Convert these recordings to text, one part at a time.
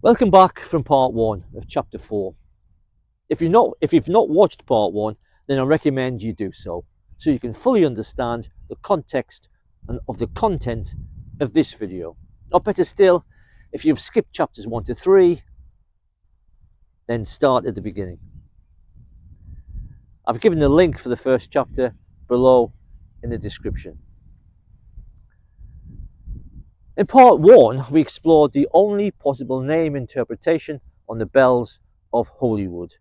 Welcome back from part 1 of chapter 4. If you've not watched part 1, then I recommend you do so you can fully understand the context and of the content of this video. Or better still, if you've skipped chapters 1 to 3, then start at the beginning. I've given the link for the first chapter below in the description. In part 1, we explored the only possible name interpretation on the bells of Holywood.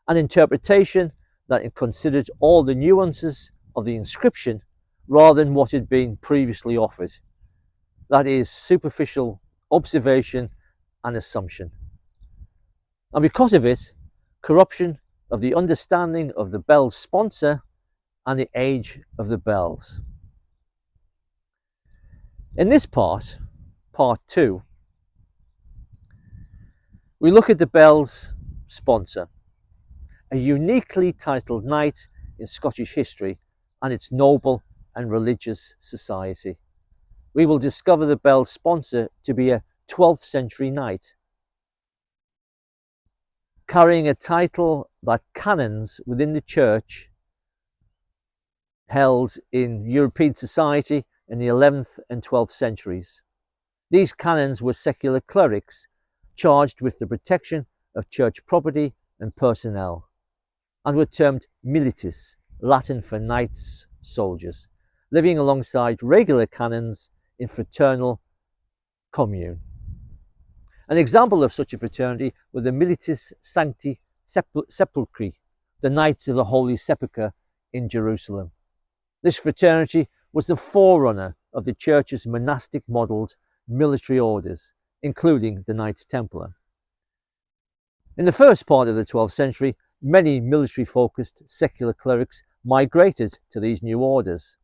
An interpretation that considered all the nuances of the inscription rather than what had been previously offered. That is superficial observation and assumption. And because of it, corruption of the understanding of the bell's sponsor and the age of the bells. In this part 2, we look at the bell's sponsor, a uniquely titled knight in Scottish history and its noble and religious society. We will discover the bell's sponsor to be a 12th century knight, carrying a title that canons within the church held in European society in the 11th and 12th centuries. These canons were secular clerics charged with the protection of church property and personnel, and were termed militis, Latin for knights, soldiers, living alongside regular canons in fraternal commune. An example of such a fraternity were the Militis Sancti Sepulchri, the Knights of the Holy Sepulchre in Jerusalem. This fraternity was the forerunner of the church's monastic modelled military orders, including the Knights Templar. In the first part of the 12th century, many military-focused secular clerics migrated to these new orders.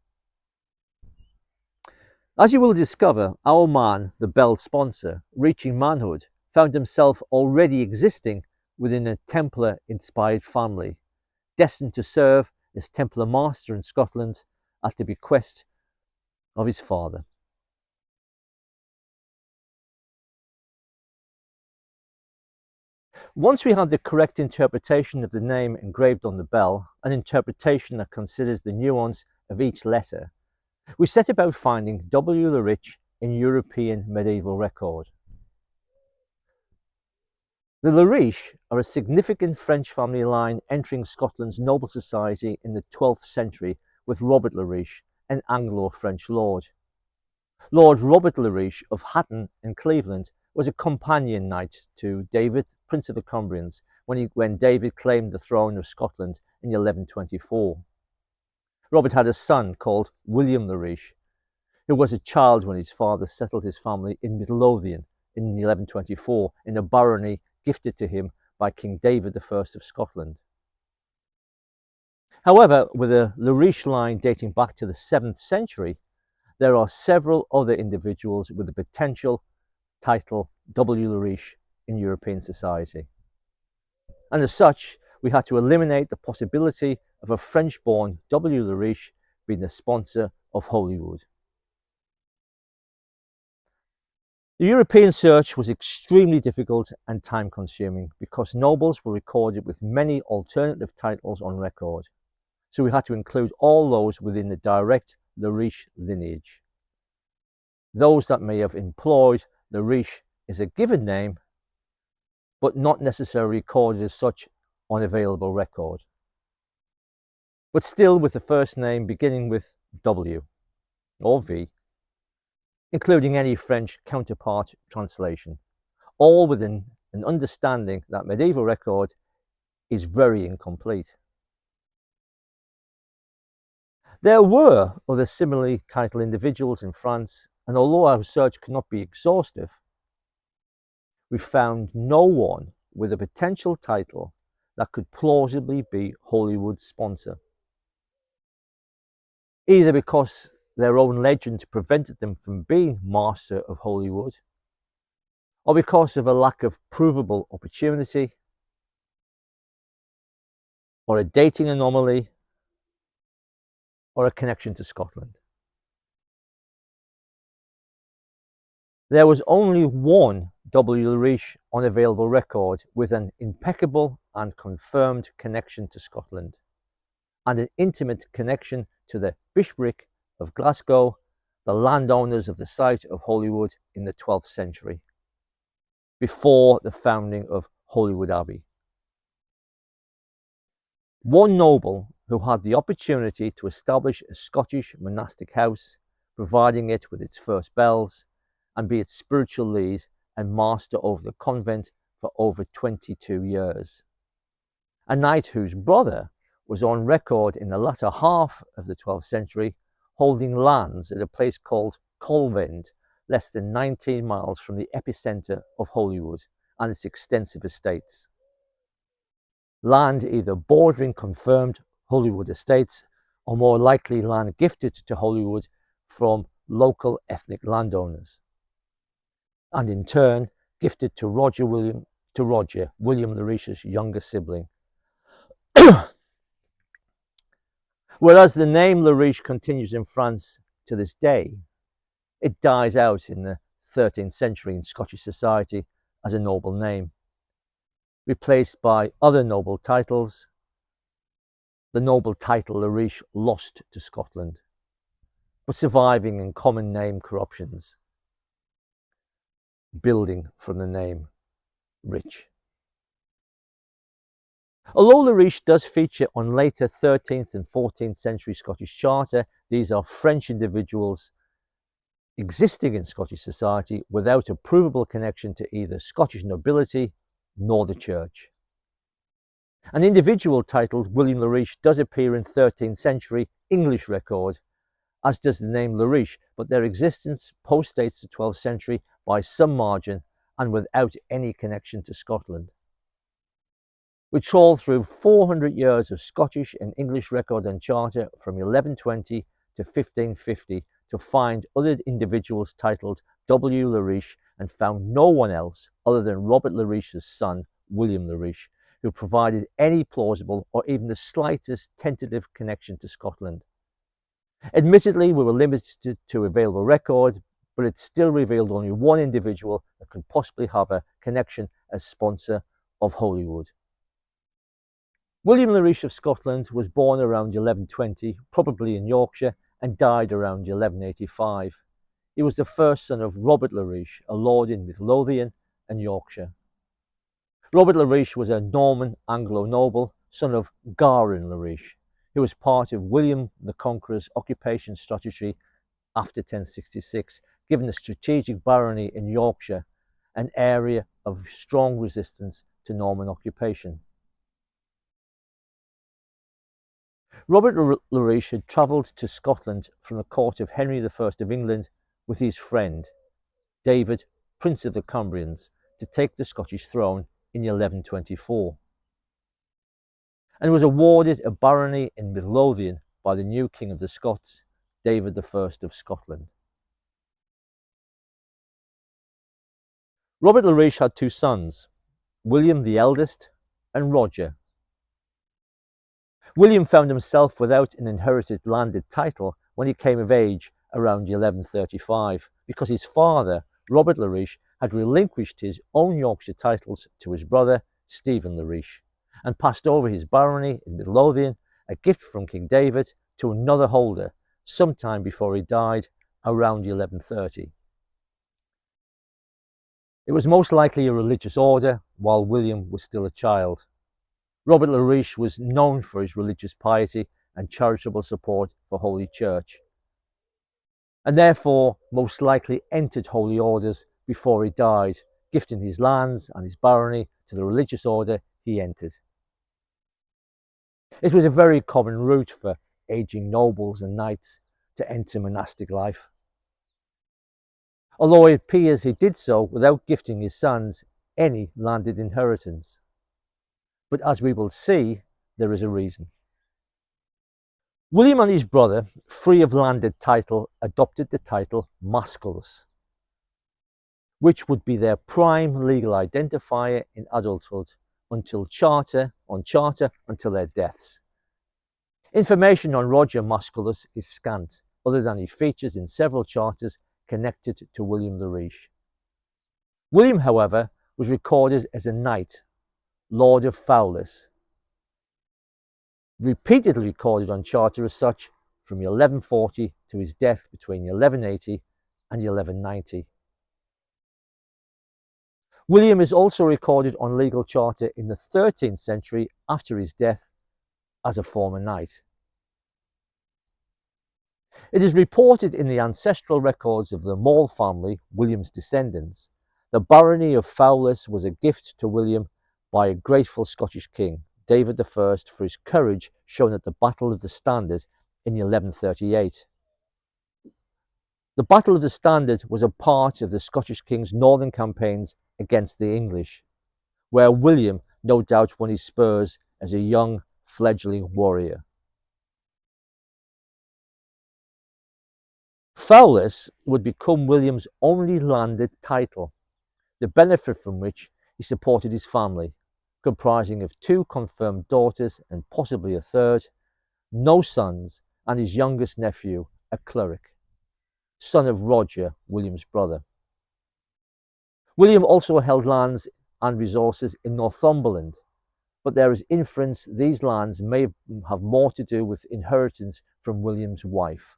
As you will discover, our man, the bell's sponsor, reaching manhood, found himself already existing within a Templar-inspired family, destined to serve as Templar master in Scotland at the bequest of his father. Once we had the correct interpretation of the name engraved on the bell, an interpretation that considers the nuance of each letter, we set about finding W. LeRiche in European medieval record. The LeRiche are a significant French family line entering Scotland's noble society in the 12th century with Robert LeRiche, an Anglo-French lord. Lord Robert LeRiche of Hatton and Cleveland was a companion knight to David, Prince of the Cumbrians, when David claimed the throne of Scotland in 1124. Robert had a son called William LeRiche, who was a child when his father settled his family in Midlothian in 1124 in a barony gifted to him by King David I of Scotland. However, with a LeRiche line dating back to the 7th century, there are several other individuals with the potential title W. LeRiche in European society. And as such, we had to eliminate the possibility of a French-born W. LeRiche being the sponsor of Holywood. The European search was extremely difficult and time-consuming because nobles were recorded with many alternative titles on record, so we had to include all those within the direct LeRiche lineage. Those that may have employed LeRiche is a given name, but not necessarily recorded as such on available record, but still with the first name beginning with W or V, including any French counterpart translation, all within an understanding that medieval record is very incomplete. There were other similarly titled individuals in France, and although our search could not be exhaustive, we found no one with a potential title that could plausibly be Holywood's sponsor, either because their own legend prevented them from being master of Holywood, or because of a lack of provable opportunity, or a dating anomaly, or a connection to Scotland. There was only one W. LeRiche on available record with an impeccable and confirmed connection to Scotland, and an intimate connection to the bishopric of Glasgow, the landowners of the site of Holywood in the 12th century, before the founding of Holywood Abbey. One noble who had the opportunity to establish a Scottish monastic house, providing it with its first bells, and be its spiritual lead and master over the convent for over 22 years. A knight whose brother was on record in the latter half of the 12th century holding lands at a place called Colvend, less than 19 miles from the epicentre of Holywood and its extensive estates. Land either bordering confirmed Holywood estates or more likely land gifted to Holywood from local ethnic landowners, and in turn gifted to William LeRiche's younger sibling. Whereas the name LeRiche continues in France to this day, it dies out in the 13th century in Scottish society as a noble name, replaced by other noble titles. The noble title LeRiche lost to Scotland, but surviving in common name corruptions, building from the name rich. Although LeRiche does feature on later 13th and 14th century Scottish charter, these are French individuals existing in Scottish society without a provable connection to either Scottish nobility nor the church. An individual titled William LeRiche does appear in 13th century English record, as does the name LeRiche, but their existence postdates the 12th century by some margin and without any connection to Scotland. We trawl through 400 years of Scottish and English record and charter from 1120 to 1550 to find other individuals titled W. LeRiche, and found no one else other than Robert LeRiche's son, William LeRiche, who provided any plausible or even the slightest tentative connection to Scotland. Admittedly, we were limited to available record, but it still revealed only one individual that could possibly have a connection as sponsor of Holywood. William LeRiche of Scotland was born around 1120, probably in Yorkshire, and died around 1185. He was the first son of Robert LeRiche, a lord in Midlothian and Yorkshire. Robert LeRiche was a Norman Anglo noble, son of Garin LeRiche, who was part of William the Conqueror's occupation strategy after 1066, given the strategic barony in Yorkshire, an area of strong resistance to Norman occupation. Robert LeRiche had travelled to Scotland from the court of Henry I of England with his friend, David, Prince of the Cumbrians, to take the Scottish throne in 1124, and was awarded a barony in Midlothian by the new King of the Scots, David I of Scotland. Robert LeRiche had two sons, William the eldest and Roger. William found himself without an inherited landed title when he came of age around 1135, because his father, Robert LeRiche, had relinquished his own Yorkshire titles to his brother, Stephen LeRiche, and passed over his barony in Midlothian, a gift from King David, to another holder sometime before he died around 1130. It was most likely a religious order while William was still a child. Robert LeRiche was known for his religious piety and charitable support for Holy Church, and therefore most likely entered holy orders before he died, gifting his lands and his barony to the religious order he entered. It was a very common route for aging nobles and knights to enter monastic life, although it appears he did so without gifting his sons any landed inheritance. But as we will see, there is a reason. William and his brother, free of landed title, adopted the title Masculus, which would be their prime legal identifier in adulthood until charter until their deaths. Information on Roger Masculus is scant, other than he features in several charters connected to William LeRiche. William, however, was recorded as a knight, Lord of Fowlis, repeatedly recorded on charter as such from 1140 to his death between 1180 and 1190. William is also recorded on legal charter in the 13th century after his death as a former knight. It is reported in the ancestral records of the Maule family, William's descendants, the barony of Fowlis was a gift to William by a grateful Scottish king, David I, for his courage shown at the Battle of the Standard in 1138. The Battle of the Standard was a part of the Scottish king's northern campaigns against the English, where William no doubt won his spurs as a young fledgling warrior. Fowlis would become William's only landed title, the benefit from which he supported his family, comprising of 2 confirmed daughters and possibly a third, no sons, and his youngest nephew, a cleric, son of Roger, William's brother. William also held lands and resources in Northumberland, but there is inference these lands may have more to do with inheritance from William's wife.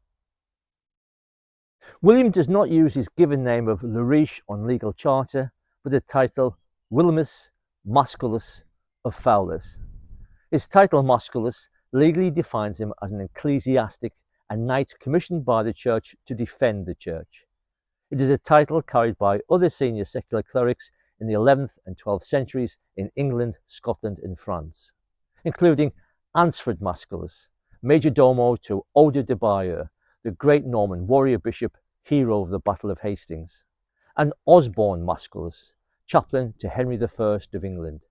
William does not use his given name of LeRiche on legal charter, but the title Williamus Masculus of Fowlis. His title Masculus legally defines him as an ecclesiastic, a knight commissioned by the church to defend the church. It is a title carried by other senior secular clerics in the 11th and 12th centuries in England, Scotland and France, including Ansfrid Masculus, major domo to Odo de Bayeux, the great Norman warrior bishop, hero of the Battle of Hastings, and Osborne Masculus, chaplain to Henry I of England.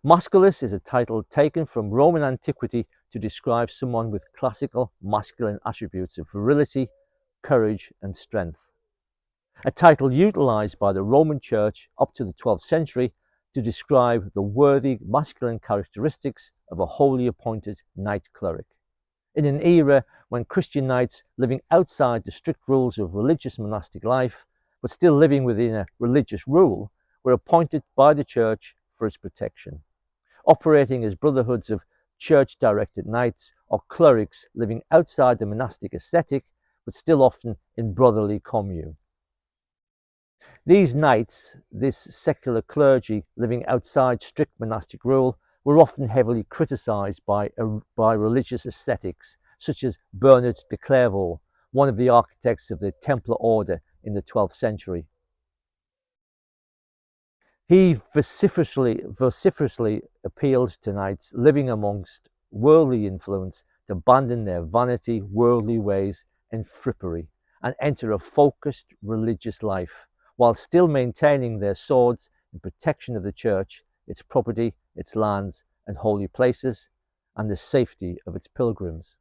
Masculus is a title taken from Roman antiquity to describe someone with classical masculine attributes of virility, courage and strength. A title utilised by the Roman Church up to the 12th century to describe the worthy masculine characteristics of a wholly appointed knight cleric. In an era when Christian knights living outside the strict rules of religious monastic life, but still living within a religious rule, were appointed by the church for its protection, operating as brotherhoods of church-directed knights or clerics living outside the monastic aesthetic, but still often in brotherly commune. These knights, this secular clergy living outside strict monastic rule, were often heavily criticised by religious ascetics, such as Bernard de Clairvaux, one of the architects of the Templar order in the 12th century. He vociferously appealed to knights living amongst worldly influence to abandon their vanity, worldly ways and frippery, and enter a focused religious life, while still maintaining their swords in protection of the church, its property, its lands and holy places, and the safety of its pilgrims.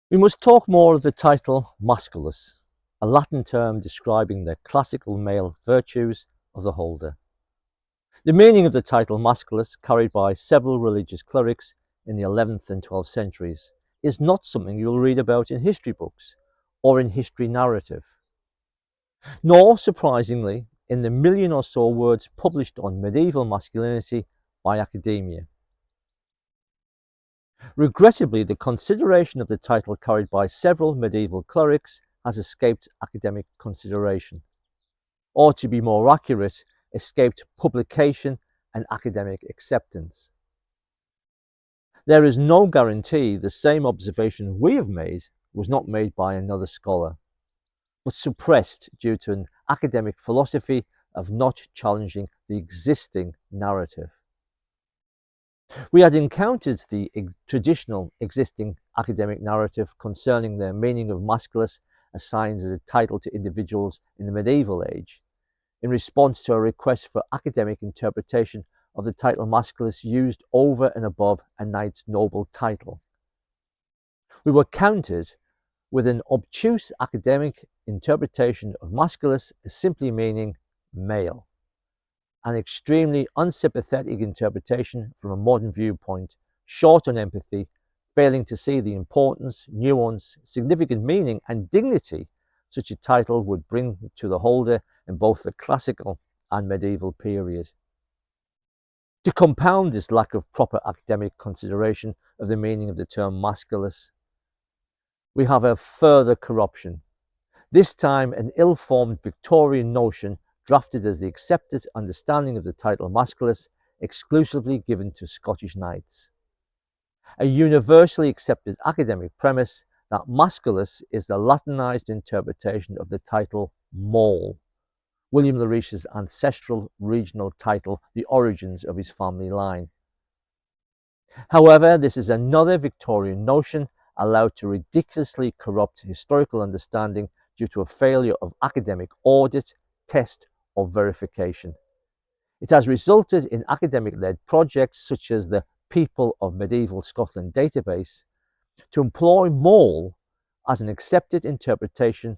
We must talk more of the title Masculus, a Latin term describing the classical male virtues of the holder. The meaning of the title Masculus, carried by several religious clerics in the 11th and 12th centuries, is not something you will read about in history books or in history narrative, nor, surprisingly, in the million or so words published on medieval masculinity by academia. Regrettably, the consideration of the title carried by several medieval clerics has escaped academic consideration, or to be more accurate, escaped publication and academic acceptance. There is no guarantee the same observation we have made was not made by another scholar, but suppressed due to an academic philosophy of not challenging the existing narrative. We had encountered the traditional existing academic narrative concerning the meaning of masculus assigned as a title to individuals in the medieval age, in response to a request for academic interpretation of the title masculus used over and above a knight's noble title. We were countered with an obtuse academic interpretation of masculus as simply meaning male, an extremely unsympathetic interpretation from a modern viewpoint, short on empathy, failing to see the importance, nuance, significant meaning and dignity such a title would bring to the holder in both the classical and medieval period. To compound this lack of proper academic consideration of the meaning of the term masculus, we have a further corruption, this time an ill-formed Victorian notion drafted as the accepted understanding of the title masculus exclusively given to Scottish knights. A universally accepted academic premise that masculus is the Latinized interpretation of the title Mall, William LeRiche's ancestral regional title, the origins of his family line. However, this is another Victorian notion allowed to ridiculously corrupt historical understanding due to a failure of academic audit, test, or verification. It has resulted in academic-led projects such as the People of Medieval Scotland database to employ Mall as an accepted interpretation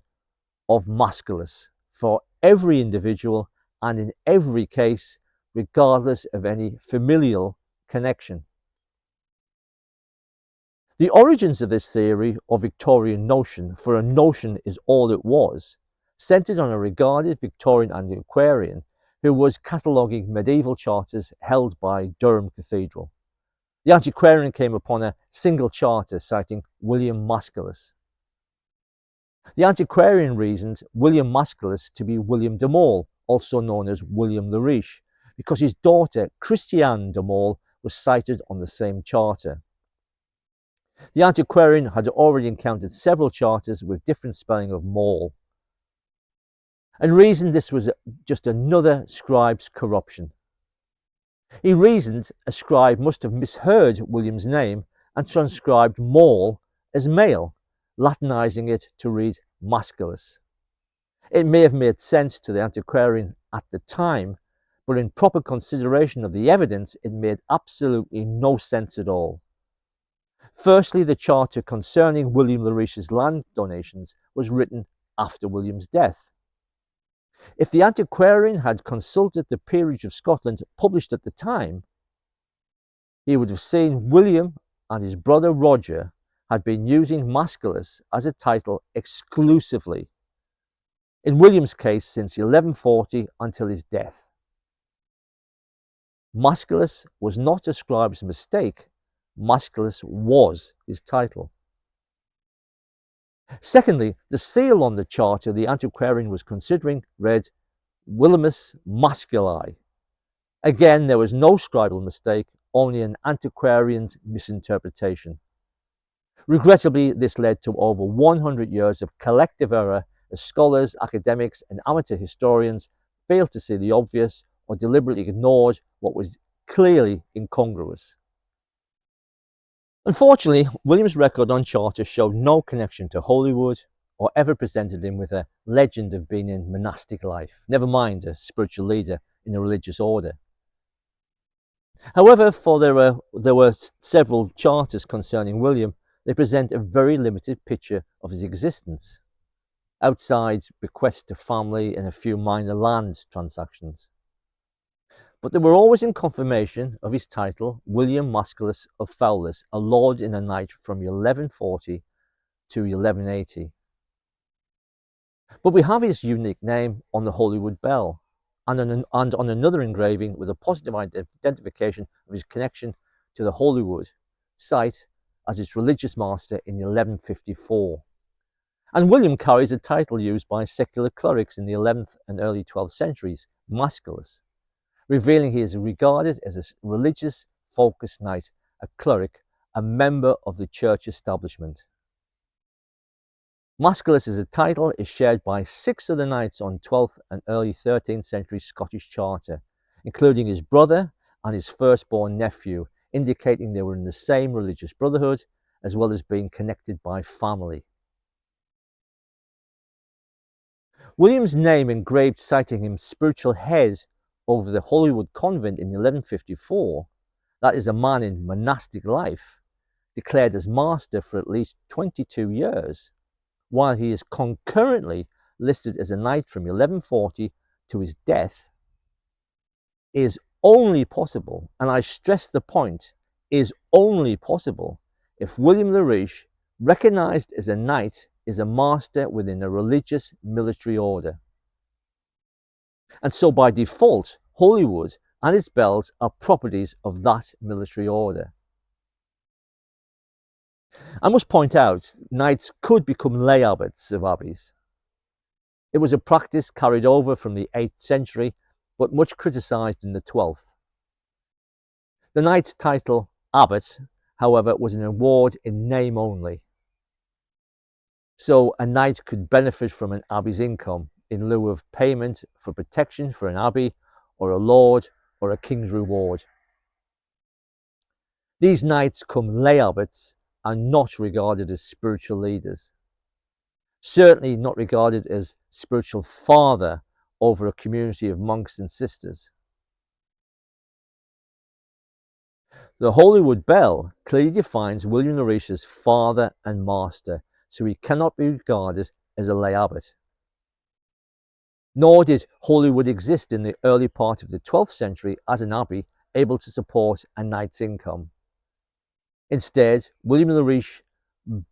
of masculus for every individual and in every case, regardless of any familial connection. The origins of this theory or Victorian notion, for a notion is all it was, centred on a regarded Victorian antiquarian who was cataloguing medieval charters held by Durham Cathedral. The antiquarian came upon a single charter citing William Masculus. The antiquarian reasoned William Masculus to be William de Mall, also known as William LeRiche, because his daughter Christiane de Mall was cited on the same charter. The antiquarian had already encountered several charters with different spelling of Mall, and reasoned this was just another scribe's corruption. He reasoned a scribe must have misheard William's name and transcribed Mall as male, Latinizing it to read masculus. It may have made sense to the antiquarian at the time, but in proper consideration of the evidence, it made absolutely no sense at all. Firstly, the charter concerning William LeRiche's land donations was written after William's death. If the antiquarian had consulted the Peerage of Scotland published at the time, he would have seen William and his brother Roger had been using masculus as a title exclusively, in William's case since 1140 until his death. Masculus was not a scribe's mistake, masculus was his title. Secondly, the seal on the charter the antiquarian was considering read Willimus Masculi. Again, there was no scribal mistake, only an antiquarian's misinterpretation. Regrettably, this led to over 100 years of collective error as scholars, academics, and amateur historians failed to see the obvious or deliberately ignored what was clearly incongruous. Unfortunately, William's record on charter showed no connection to Holywood or ever presented him with a legend of being in monastic life, never mind a spiritual leader in a religious order. However, for there were several charters concerning William, they present a very limited picture of his existence, outside bequests to family and a few minor land transactions. But they were always in confirmation of his title, William Masculus of Fowlis, a lord and a knight from 1140 to 1180. But we have his unique name on the Holywood bell, and on another engraving with a positive identification of his connection to the Holywood site as its religious master in 1154. And William carries a title used by secular clerics in the 11th and early 12th centuries, Masculus, revealing he is regarded as a religious focused knight, a cleric, a member of the church establishment. Masculus as a title is shared by 6 of the knights on 12th and early 13th century Scottish charter, including his brother and his firstborn nephew, indicating they were in the same religious brotherhood as well as being connected by family. William's name engraved citing him spiritual head over the Holywood convent in 1154, that is a man in monastic life, declared as master for at least 22 years, while he is concurrently listed as a knight from 1140 to his death, is only possible, and I stress the point, is only possible if William LeRiche, recognised as a knight is a master within a religious military order. And so by default, Holywood and its bells are properties of that military order. I must point out, knights could become lay abbots of abbeys. It was a practice carried over from the 8th century, but much criticised in the 12th. The knight's title, abbot, however, was an award in name only. So a knight could benefit from an abbey's income in lieu of payment for protection for an abbey, or a lord, or a king's reward. These knights cum lay abbots are not regarded as spiritual leaders, certainly not regarded as spiritual father over a community of monks and sisters. The Holywood bell clearly defines William LeRiche as father and master, so he cannot be regarded as a lay abbot. Nor did Holywood exist in the early part of the 12th century as an abbey able to support a knight's income. Instead, William LeRiche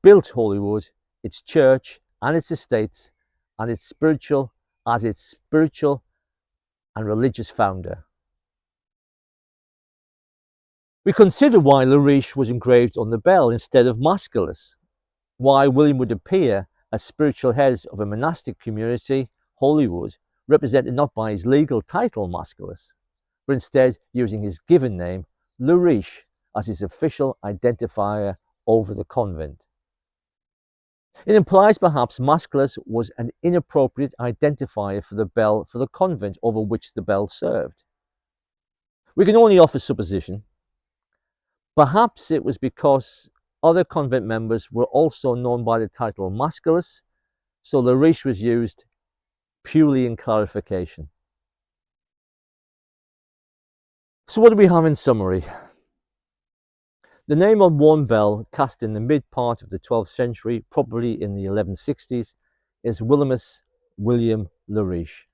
built Holywood, its church and its estates, and its spiritual and religious founder. We consider why LeRiche was engraved on the bell instead of masculus, why William would appear as spiritual head of a monastic community, Holywood, represented not by his legal title masculus, but instead using his given name, LeRiche, as his official identifier over the convent. It implies perhaps masculus was an inappropriate identifier for the bell for the convent over which the bell served. We can only offer supposition. Perhaps it was because other convent members were also known by the title masculus, so LeRiche was used purely in clarification. So what do we have in summary? The name on one bell, cast in the mid part of the 12th century, probably in the 1160s, is Williamus William LeRiche.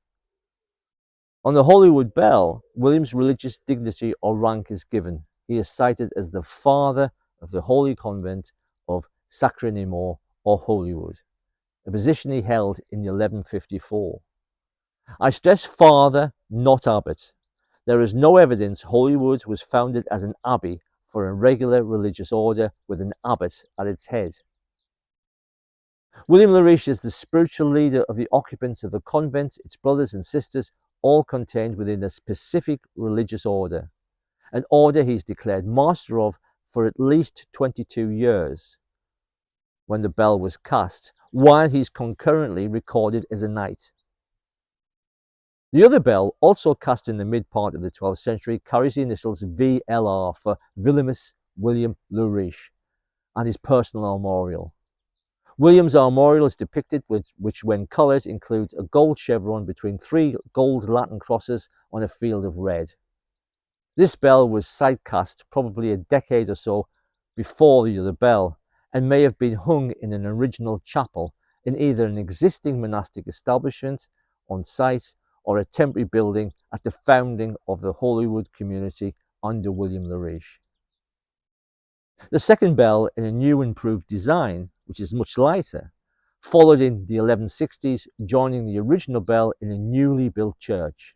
On the Holywood bell, William's religious dignity or rank is given. He is cited as the father of the Holy Convent of Sacre-Nemor or Holywood, a position he held in 1154. I stress father, not abbot. There is no evidence Holywood was founded as an abbey for a regular religious order with an abbot at its head. William LeRiche is the spiritual leader of the occupants of the convent, its brothers and sisters, all contained within a specific religious order, an order he's declared master of for at least 22 years when the bell was cast, while he's concurrently recorded as a knight. The other bell, also cast in the mid part of the 12th century, carries the initials VLR for Williamus William LeRiche and his personal armorial. William's armorial is depicted, which when coloured includes a gold chevron between 3 gold Latin crosses on a field of red. This bell was sidecast probably a decade or so before the other bell, and may have been hung in an original chapel in either an existing monastic establishment on site or a temporary building at the founding of the Holywood community under William LeRiche. The second bell, in a new improved design, which is much lighter, followed in the 1160s, joining the original bell in a newly built church.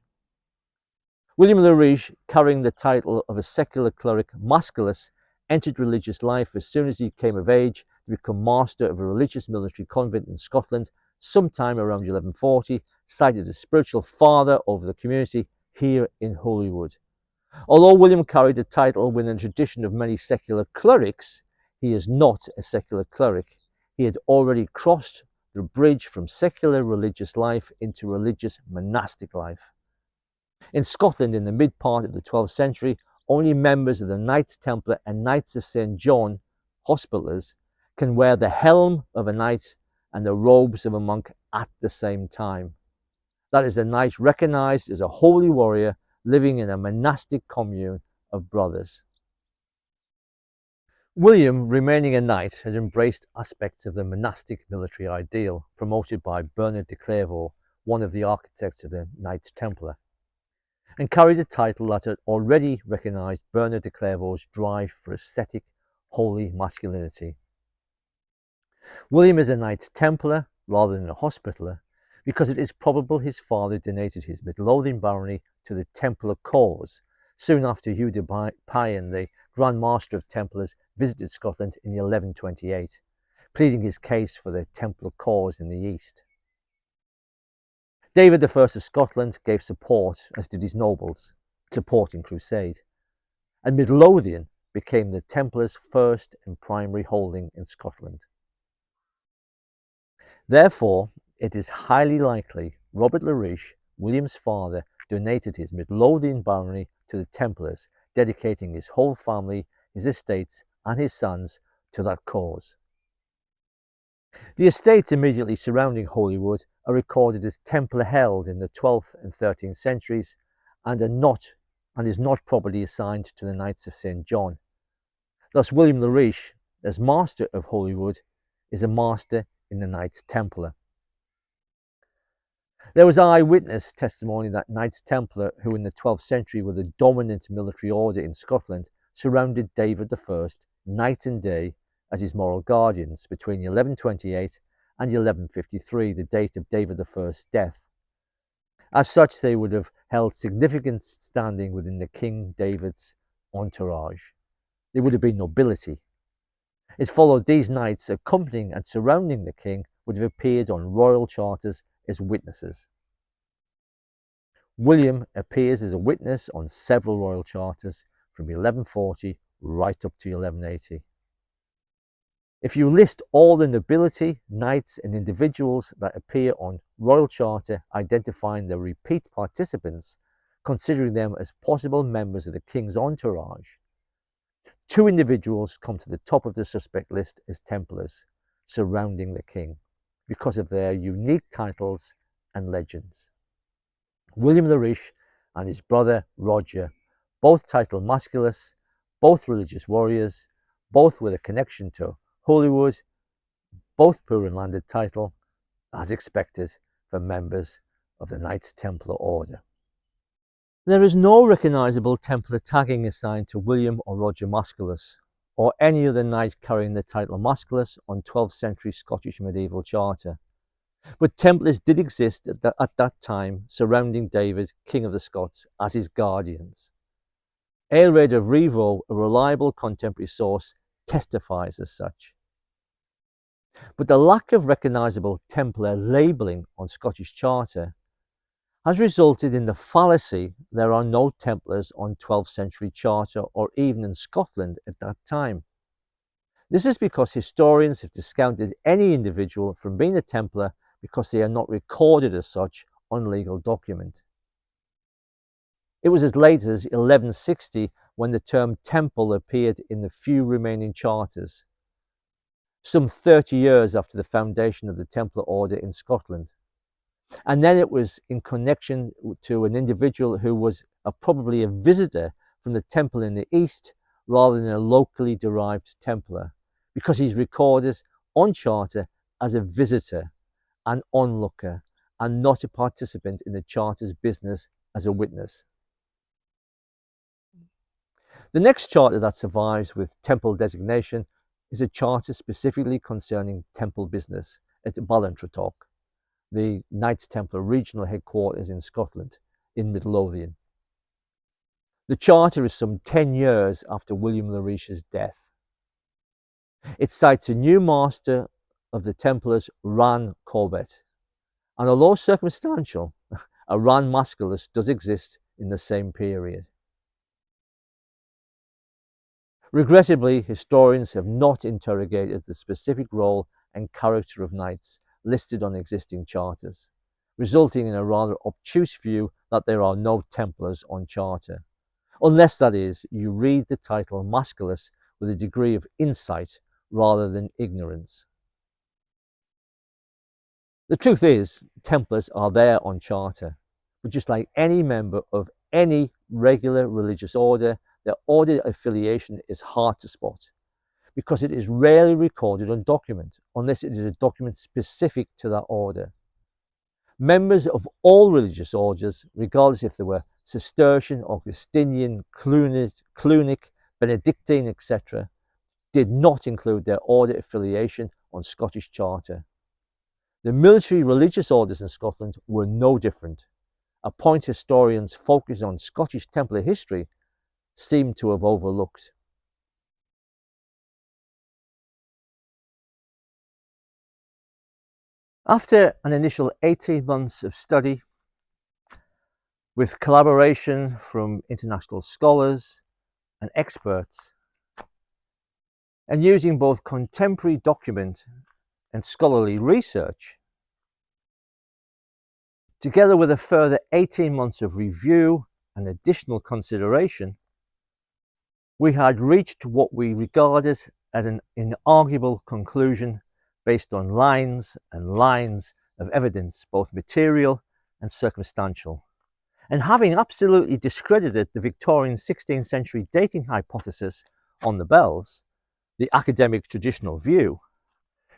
William LeRiche, carrying the title of a secular cleric masculus, entered religious life as soon as he came of age to become master of a religious military convent in Scotland sometime around 1140, cited as spiritual father over the community here in Holywood. Although William carried the title within a tradition of many secular clerics, he is not a secular cleric. He had already crossed the bridge from secular religious life into religious monastic life. In Scotland, in the mid part of the 12th century, only members of the Knights Templar and Knights of St. John, Hospitallers, can wear the helm of a knight and the robes of a monk at the same time. That is, a knight recognised as a holy warrior living in a monastic commune of brothers. William, remaining a knight, had embraced aspects of the monastic military ideal promoted by Bernard de Clairvaux, one of the architects of the Knights Templar, and carried a title that had already recognised Bernard de Clairvaux's drive for aesthetic, holy masculinity. William is a Knights Templar rather than a Hospitaller because it is probable his father donated his Midlothian barony to the Templar cause soon after Hugh de Payen, the Grand Master of Templars, visited Scotland in 1128, pleading his case for the Templar cause in the East. David I of Scotland gave support, as did his nobles, supporting crusade, and Midlothian became the Templars' first and primary holding in Scotland. Therefore, it is highly likely Robert LeRiche, William's father, donated his Midlothian barony to the Templars, dedicating his whole family, his estates, and his sons to that cause. The estates immediately surrounding Holywood are recorded as Templar held in the 12th and 13th centuries and is not properly assigned to the Knights of St. John. Thus, William LeRiche, as Master of Holywood, is a Master in the Knights Templar. There was eyewitness testimony that Knights Templar, who in the 12th century were the dominant military order in Scotland, surrounded David I night and day as his moral guardians between 1128 and 1153, the date of David I's death. As such, they would have held significant standing within the King David's entourage. They would have been nobility. It followed these knights accompanying and surrounding the king would have appeared on royal charters as witnesses. William appears as a witness on several royal charters from 1140 right up to 1180. If you list all the nobility, knights and individuals that appear on royal charter identifying the repeat participants, considering them as possible members of the king's entourage, 2 individuals come to the top of the suspect list as Templars surrounding the king because of their unique titles and legends. William LeRiche and his brother Roger, both titled Masculus, both religious warriors, both with a connection to Holywood, both poor and landed title, as expected for members of the Knights Templar Order. There is no recognisable Templar tagging assigned to William or Roger Masculus, or any other knight carrying the title Masculus on 12th century Scottish medieval charter. But Templars did exist at that time, surrounding David, King of the Scots, as his guardians. Aelred of Rievaulx, a reliable contemporary source, testifies as such. But the lack of recognisable Templar labelling on Scottish charter has resulted in the fallacy there are no Templars on 12th century charter or even in Scotland at that time. This is because historians have discounted any individual from being a Templar because they are not recorded as such on legal document. It was as late as 1160 when the term Temple appeared in the few remaining charters, some 30 years after the foundation of the Templar Order in Scotland. And then it was in connection to an individual who was probably a visitor from the temple in the East rather than a locally derived Templar, because he's recorded on charter as a visitor, an onlooker, and not a participant in the charter's business as a witness. The next charter that survives with temple designation is a charter specifically concerning temple business at Ballintratok, the Knights Templar regional headquarters in Scotland, in Midlothian. The charter is some 10 years after William LeRiche's death. It cites a new master of the Templars, Ran Corbett, and although circumstantial, a Ran Masculus does exist in the same period. Regrettably, historians have not interrogated the specific role and character of knights listed on existing charters, resulting in a rather obtuse view that there are no Templars on charter, unless, that is, you read the title Masculus with a degree of insight rather than ignorance. The truth is, Templars are there on charter, but just like any member of any regular religious order, their order affiliation is hard to spot, because it is rarely recorded on document, unless it is a document specific to that order. Members of all religious orders, regardless if they were Cistercian, Augustinian, Clunic, Benedictine, etc., did not include their order affiliation on Scottish Charter. The military religious orders in Scotland were no different, a point historians focused on Scottish Templar history seem to have overlooked. After an initial 18 months of study, with collaboration from international scholars and experts, and using both contemporary document and scholarly research, together with a further 18 months of review and additional consideration, we had reached what we regarded as an inarguable conclusion based on lines and lines of evidence, both material and circumstantial. And having absolutely discredited the Victorian 16th century dating hypothesis on the bells, the academic traditional view,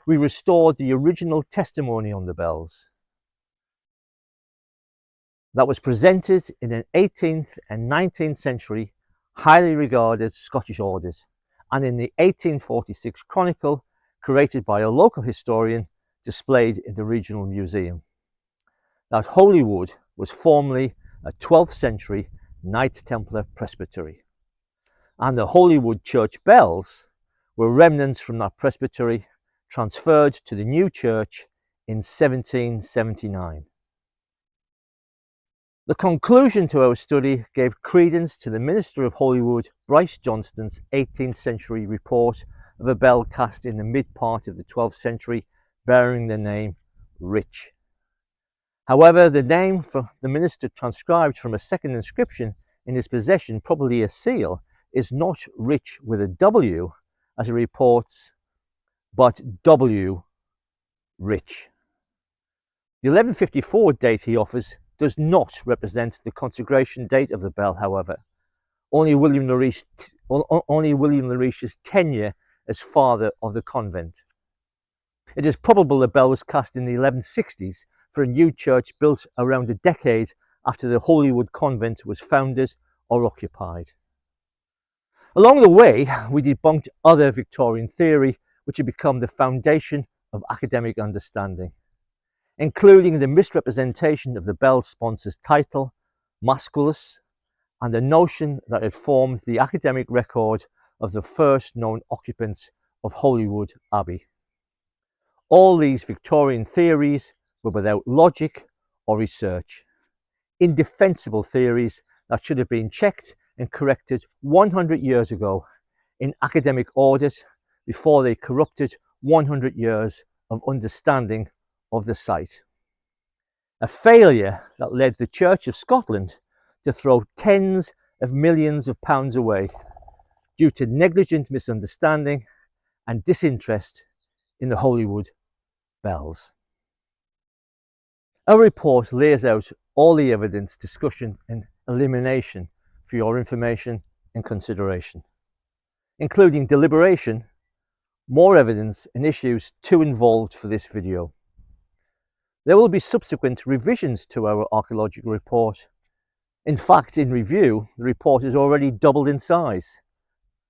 we restored the original testimony on the bells that was presented in an 18th and 19th century highly regarded Scottish orders, and in the 1846 chronicle created by a local historian displayed in the regional museum. That Holywood was formerly a 12th century Knights Templar presbytery, and the Holywood church bells were remnants from that presbytery transferred to the new church in 1779. The conclusion to our study gave credence to the minister of Holywood, Bryce Johnston's 18th century report of a bell cast in the mid-part of the 12th century bearing the name LeRiche. However, the name for the minister transcribed from a second inscription in his possession, probably a seal, is not rich with a W, as it reports, but W. Rich. The 1154 date he offers does not represent the consecration date of the bell, however. Only William LeRiche's tenure as father of the convent. It is probable the bell was cast in the 1160s for a new church built around a decade after the Holywood convent was founded or occupied. Along the way, we debunked other Victorian theory which had become the foundation of academic understanding, including the misrepresentation of the bell sponsor's title, Masculus, and the notion that it formed the academic record of the first known occupants of Holywood Abbey. All these Victorian theories were without logic or research, indefensible theories that should have been checked and corrected 100 years ago in academic audit before they corrupted 100 years of understanding of the site. A failure that led the Church of Scotland to throw tens of millions of pounds away due to negligent misunderstanding and disinterest in the Holywood bells. Our report lays out all the evidence, discussion and elimination for your information and consideration, including deliberation, more evidence and issues too involved for this video. There will be subsequent revisions to our archaeological report. In fact, in review, the report is already doubled in size,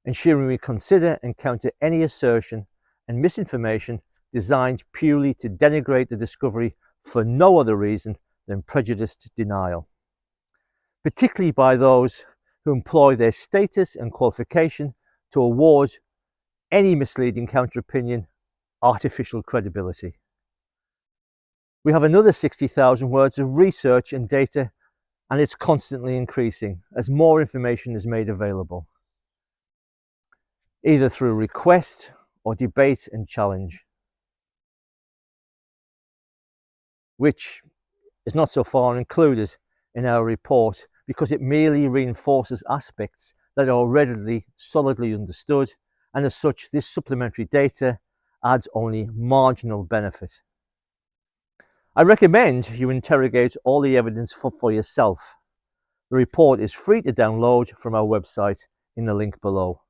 ensuring we consider and counter any assertion and misinformation designed purely to denigrate the discovery for no other reason than prejudiced denial, particularly by those who employ their status and qualification to award any misleading counter-opinion artificial credibility. We have another 60,000 words of research and data, and it's constantly increasing as more information is made available, either through request or debate and challenge, which is not so far included in our report because it merely reinforces aspects that are already solidly understood, and as such this supplementary data adds only marginal benefit. I recommend you interrogate all the evidence for yourself. The report is free to download from our website in the link below.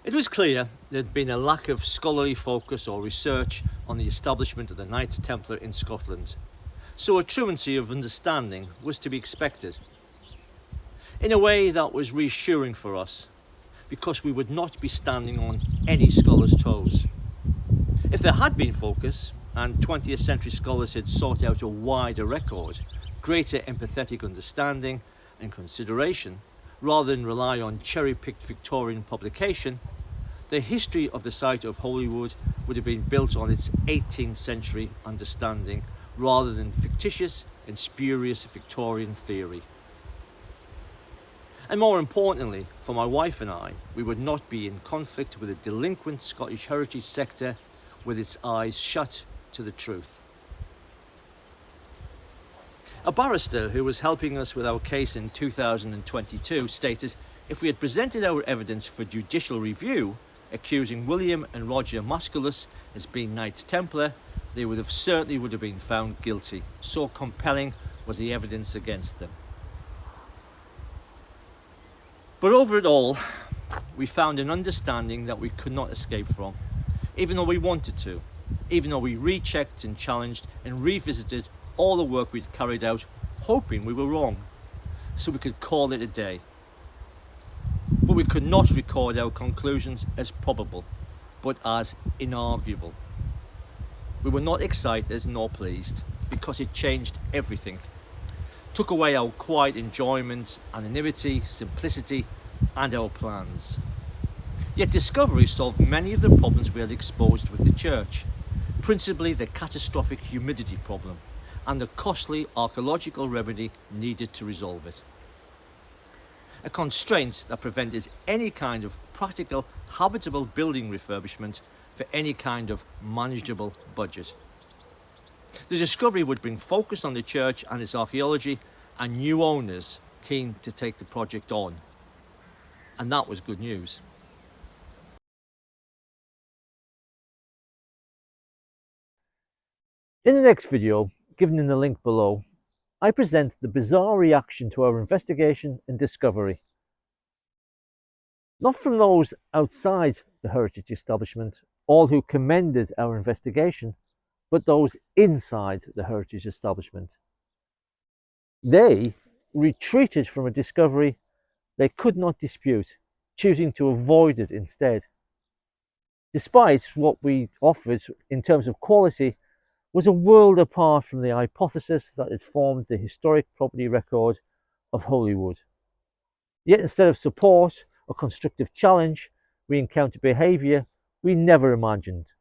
It was clear there had been a lack of scholarly focus or research on the establishment of the Knights Templar in Scotland, so a truancy of understanding was to be expected. In a way that was reassuring for us, because we would not be standing on any scholar's toes. If there had been focus, and 20th century scholars had sought out a wider record, greater empathetic understanding and consideration, rather than rely on cherry-picked Victorian publication, the history of the site of Holywood would have been built on its 18th century understanding, rather than fictitious and spurious Victorian theory. And more importantly, for my wife and I, we would not be in conflict with a delinquent Scottish heritage sector with its eyes shut to the truth. A barrister who was helping us with our case in 2022 stated if we had presented our evidence for judicial review, accusing William and Roger Masculus as being Knights Templar, they would have been found guilty. So compelling was the evidence against them. But over it all, we found an understanding that we could not escape from, even though we wanted to, even though we rechecked and challenged and revisited all the work we'd carried out, hoping we were wrong, so we could call it a day. But we could not record our conclusions as probable, but as inarguable. We were not excited nor pleased, because it changed everything. Took away our quiet enjoyment, anonymity, simplicity, and our plans. Yet discovery solved many of the problems we had exposed with the church, principally the catastrophic humidity problem and the costly archaeological remedy needed to resolve it. A constraint that prevented any kind of practical, habitable building refurbishment for any kind of manageable budget. The discovery would bring focus on the church and its archaeology and new owners keen to take the project on. And that was good news. In the next video, given in the link below, I present the bizarre reaction to our investigation and discovery. Not from those outside the heritage establishment, all who commended our investigation, but those inside the heritage establishment. They retreated from a discovery they could not dispute, choosing to avoid it instead. Despite what we offered in terms of quality was a world apart from the hypothesis that had formed the historic property record of Holywood. Yet instead of support or constructive challenge, we encountered behaviour we never imagined.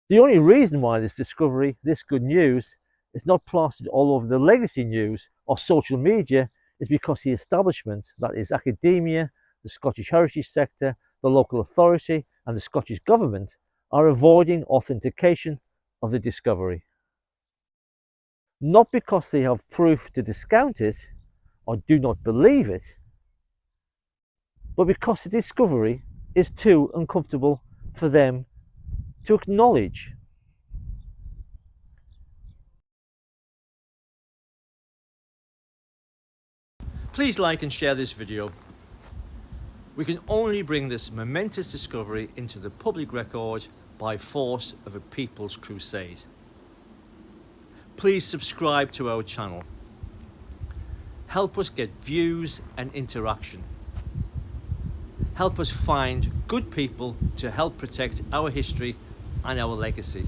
The only reason why this discovery, this good news, is not plastered all over the legacy news or social media is because the establishment, that is academia, the Scottish heritage sector, the local authority and the Scottish government, are avoiding authentication of the discovery. Not because they have proof to discount it or do not believe it, but because the discovery is too uncomfortable for them to acknowledge. Please like and share this video. We can only bring this momentous discovery into the public record by force of a people's crusade. Please subscribe to our channel. Help us get views and interaction. Help us find good people to help protect our history and our legacy.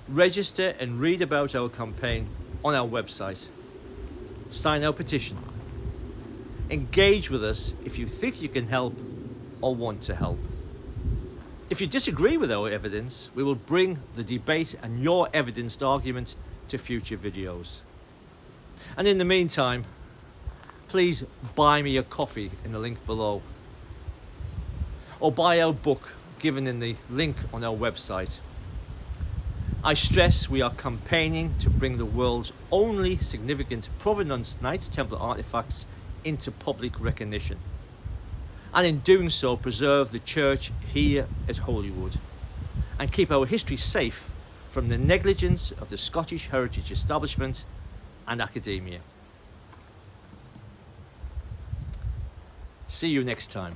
Register and read about our campaign on our website. Sign our petition. Engage with us if you think you can help or want to help. If you disagree with our evidence, we will bring the debate and your evidenced argument to future videos. And in the meantime, please buy me a coffee in the link below, or buy our book given in the link on our website. I stress we are campaigning to bring the world's only significant provenance Knights Templar artifacts into public recognition, and in doing so preserve the church here at Holywood and keep our history safe from the negligence of the Scottish heritage establishment and academia. See you next time.